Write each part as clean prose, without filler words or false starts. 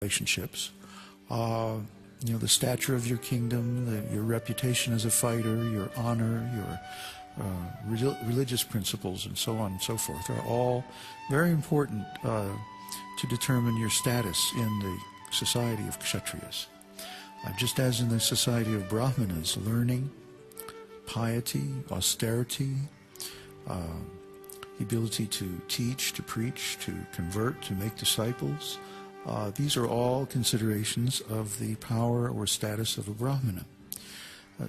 relationships. The stature of your kingdom, your reputation as a fighter, your honor, your religious principles, and so on and so forth are all very important to determine your status in the society of Kshatriyas. Just as in the society of Brahmanas, learning, piety, austerity, the ability to teach, to preach, to convert, to make disciples, these are all considerations of the power or status of a Brahmana.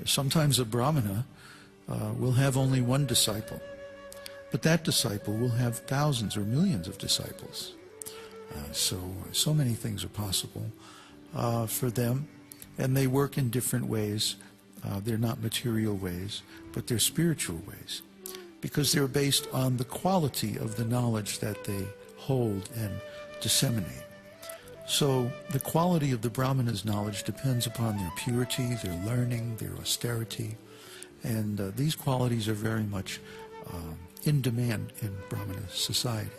Sometimes a Brahmana will have only one disciple, but that disciple will have thousands or millions of disciples. So many things are possible for them, and they work in different ways. They're not material ways, but they're spiritual ways, because they're based on the quality of the knowledge that they hold and disseminate. So the quality of the Brahmana's knowledge depends upon their purity, their learning, their austerity, and these qualities are very much in demand in Brahmana society.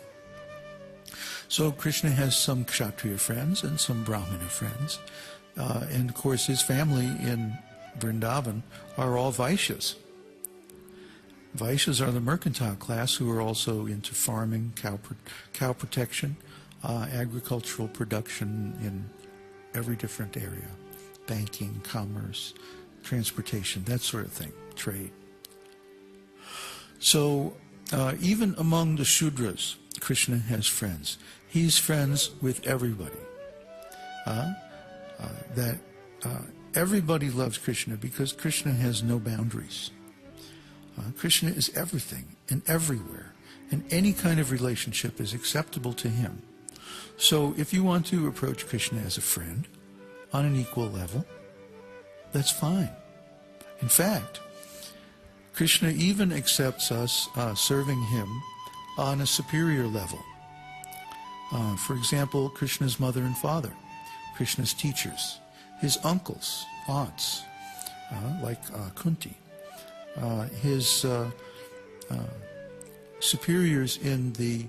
So Krishna has some Kshatriya friends and some Brahmana friends, and of course his family in Vrindavan are all Vaishyas. Vaishyas are the mercantile class who are also into farming, cow protection, agricultural production in every different area, banking, commerce, transportation, that sort of thing, trade. So even among the Shudras, Krishna has friends. He's friends with everybody. Everybody loves Krishna because Krishna has no boundaries. Krishna is everything and everywhere, and any kind of relationship is acceptable to him. So if you want to approach Krishna as a friend on an equal level, that's fine. In fact, Krishna even accepts us serving him on a superior level. For example, Krishna's mother and father, Krishna's teachers, his uncles, aunts, like Kunti, his superiors in the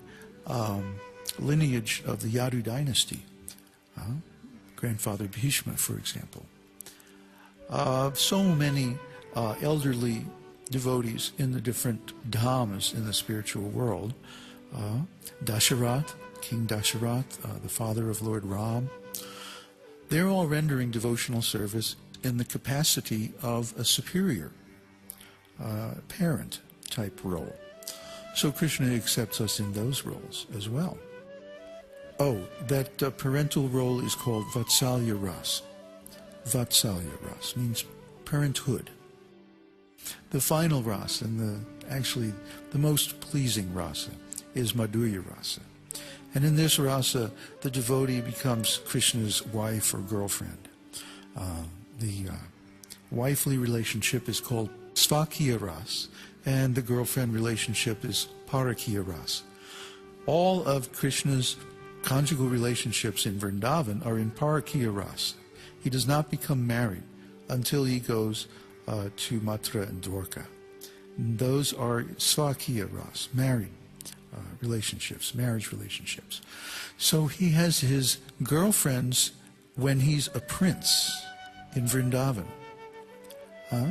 lineage of the Yadu dynasty, grandfather Bhishma, for example. So many elderly devotees in the different dhamas in the spiritual world. Dasharat, King Dasharat, the father of Lord Ram, they're all rendering devotional service in the capacity of a superior parent type role. So Krishna accepts us in those roles as well. Oh, that parental role is called Vatsalya Ras. Vatsalya Ras means parenthood. The final rasa, and actually the most pleasing rasa, is Madhurya Rasa. And in this rasa, the devotee becomes Krishna's wife or girlfriend. The wifely relationship is called Svakiya Ras, and the girlfriend relationship is Parakiya Ras. All of Krishna's conjugal relationships in Vrindavan are in Parakiya Ras. He does not become married until he goes to Mathura and Dwarka. Those are Svakiya Ras, married relationships, marriage relationships. So he has his girlfriends when he's a prince in Vrindavan.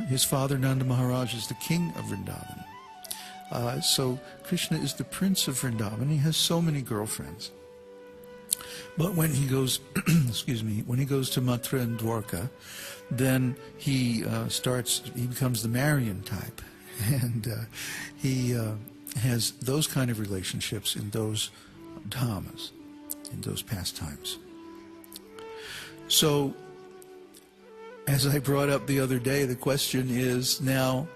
His father Nanda Maharaj is the king of Vrindavan. So Krishna is the prince of Vrindavan. He has so many girlfriends. But when he goes, when he goes to Mathura and Dwarka, then he becomes the Marian type, and he has those kind of relationships in those dhamas, in those pastimes. So, as I brought up the other day, the question is now,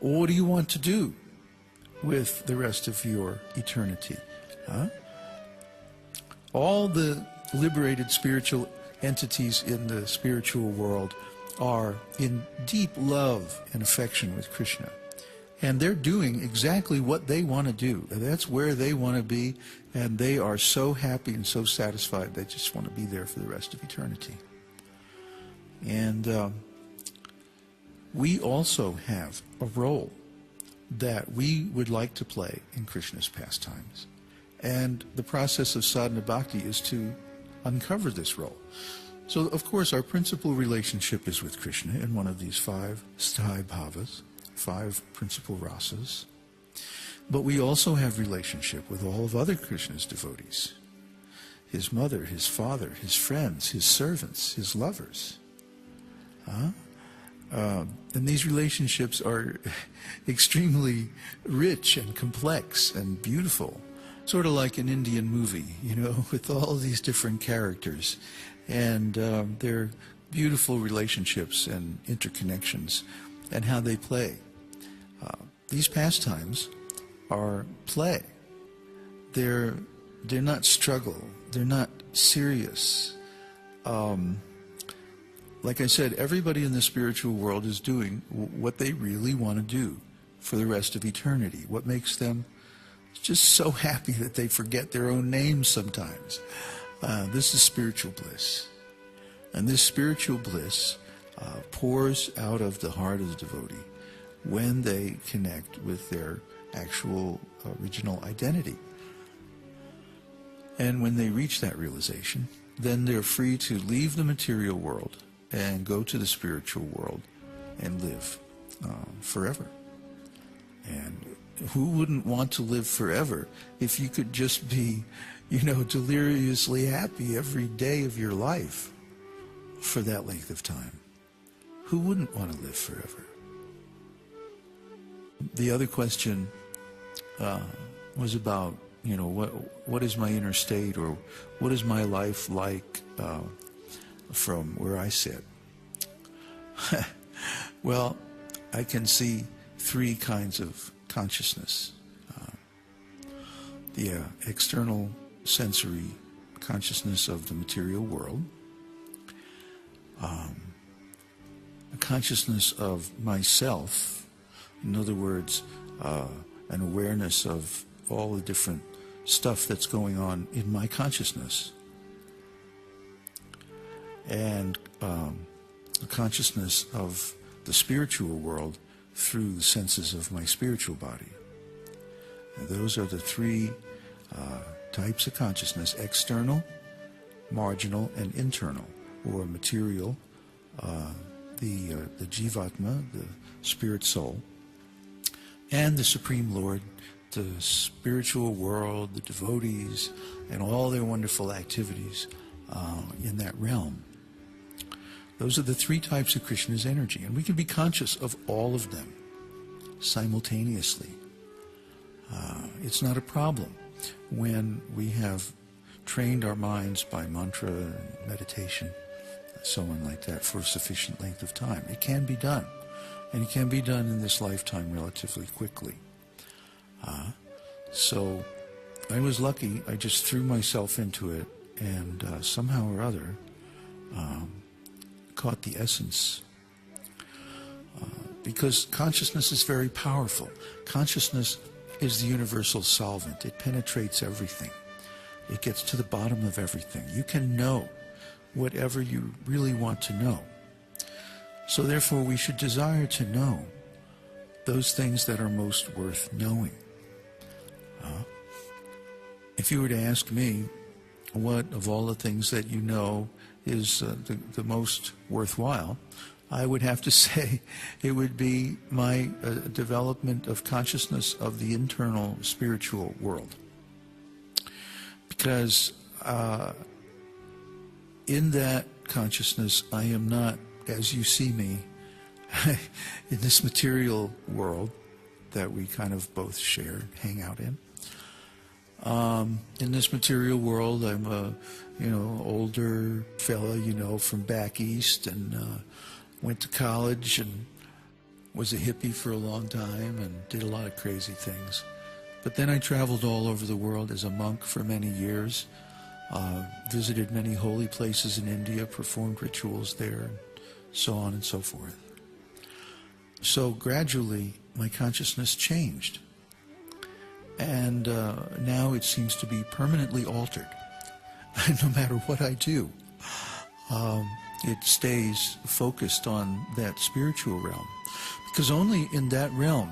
what do you want to do with the rest of your eternity? All the liberated spiritual entities in the spiritual world are in deep love and affection with Krishna. And they're doing exactly what they want to do. That's where they want to be, and they are so happy and so satisfied they just want to be there for the rest of eternity. And we also have a role that we would like to play in Krishna's pastimes. And the process of sadhana bhakti is to uncover this role. So, of course, our principal relationship is with Krishna in one of these 5 sthāyi bhavas, 5 principal rasas. But we also have relationship with all of other Krishna's devotees. His mother, his father, his friends, his servants, his lovers. And these relationships are extremely rich and complex and beautiful. Sort of like an Indian movie, with all these different characters. And their beautiful relationships and interconnections and how they play. These pastimes are play. They're not struggle. They're not serious. Like I said, everybody in the spiritual world is doing what they really want to do for the rest of eternity. What makes them just so happy that they forget their own names sometimes. This is spiritual bliss. And this spiritual bliss pours out of the heart of the devotee when they connect with their actual original identity. And when they reach that realization, then they're free to leave the material world and go to the spiritual world and live forever. And who wouldn't want to live forever if you could just be, deliriously happy every day of your life for that length of time? Who wouldn't want to live forever? The other question was about, what is my inner state, or what is my life like from where I sit? Well, I can see 3 kinds of consciousness. The external sensory consciousness of the material world, a consciousness of myself, in other words, an awareness of all the different stuff that's going on in my consciousness, and the consciousness of the spiritual world through the senses of my spiritual body. And those are the 3 types of consciousness: external, marginal, and internal, or material, the jivatma, the spirit soul, and the Supreme Lord, the spiritual world, the devotees, and all their wonderful activities in that realm. Those are the 3 types of Krishna's energy, and we can be conscious of all of them simultaneously. It's not a problem when we have trained our minds by mantra and meditation, so on like that, for a sufficient length of time. It can be done, and it can be done in this lifetime relatively quickly. So I was lucky. I just threw myself into it, and somehow or other caught the essence. Because consciousness is very powerful. Consciousness is the universal solvent. It penetrates everything. It gets to the bottom of everything. You can know whatever you really want to know. So therefore we should desire to know those things that are most worth knowing. If you were to ask me what of all the things that you know is the most worthwhile, I would have to say it would be my development of consciousness of the internal spiritual world. Because in that consciousness, I am not, as you see me, in this material world that we kind of both share, hang out in. In this material world, I'm a, older fella, from back east, and went to college and was a hippie for a long time and did a lot of crazy things. But then I traveled all over the world as a monk for many years, visited many holy places in India, performed rituals there, and so on and so forth. So gradually, my consciousness changed. And now it seems to be permanently altered. No matter what I do, it stays focused on that spiritual realm. Because only in that realm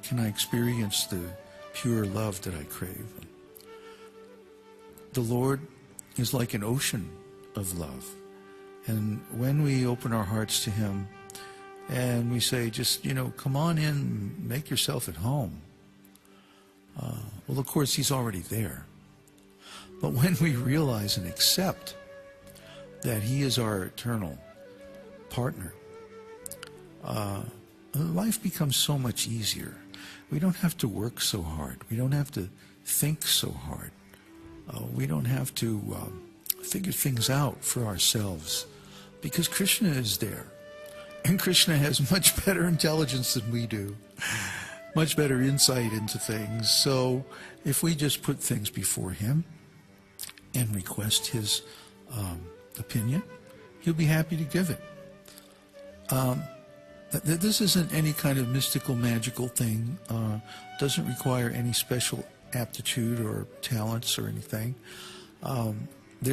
can I experience the pure love that I crave. The Lord is like an ocean of love. And when we open our hearts to Him and we say, just, come on in, make yourself at home. Well, of course, He's already there. But when we realize and accept that He is our eternal partner, life becomes so much easier. We don't have to work so hard. We don't have to think so hard. We don't have to figure things out for ourselves, because Krishna is there. And Krishna has much better intelligence than we do, much better insight into things. So if we just put things before Him and request His opinion, He'll be happy to give it. This isn't any kind of mystical, magical thing. Doesn't require any special aptitude or talents or anything.